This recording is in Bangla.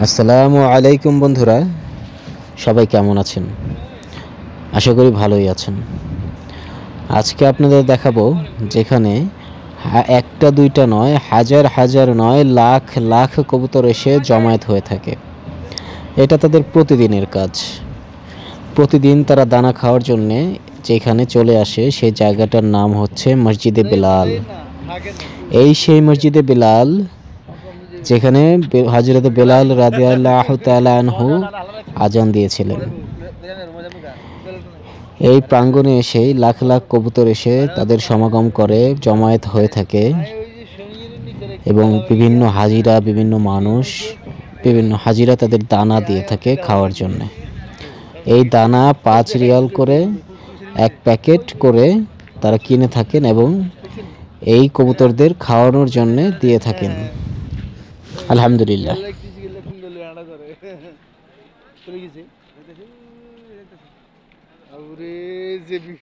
আসসালামু আলাইকুম বন্ধুরা, সবাই কেমন আছেন? আশা করি ভালোই আছেন। আজকে আপনাদের দেখাবো যেখানে একটা দুইটা নয়, হাজার হাজার নয়, লাখ লাখ কবুতর এসে জমায়েত হয়ে থাকে। এটা তাদের প্রতিদিনের কাজ। প্রতিদিন তারা দানা খাওয়ার জন্যে যেখানে চলে আসে সেই জায়গাটার নাম হচ্ছে মসজিদে বেলাল। এই সেই মসজিদে বেলাল যেখানে হযরত বেলাল রাদিয়াল্লাহু তাআলা আনহু আজান দিয়েছিলেন। এই প্রাঙ্গণে এসেই লাখ লাখ কবুতর এসে তাদের সমাগম করে জমায়েত হয়ে থাকে এবং বিভিন্ন হাজিরা, বিভিন্ন মানুষ, বিভিন্ন হাজিরা তাদের দানা দিয়ে থাকে খাওয়ার জন্য। এই দানা ৫ রিয়াল করে এক প্যাকেট করে তারা কিনে থাকেন এবং এই কবুতরদের খাওয়ানোর জন্য দিয়ে থাকেন। আলহামদুলিল্লাহ।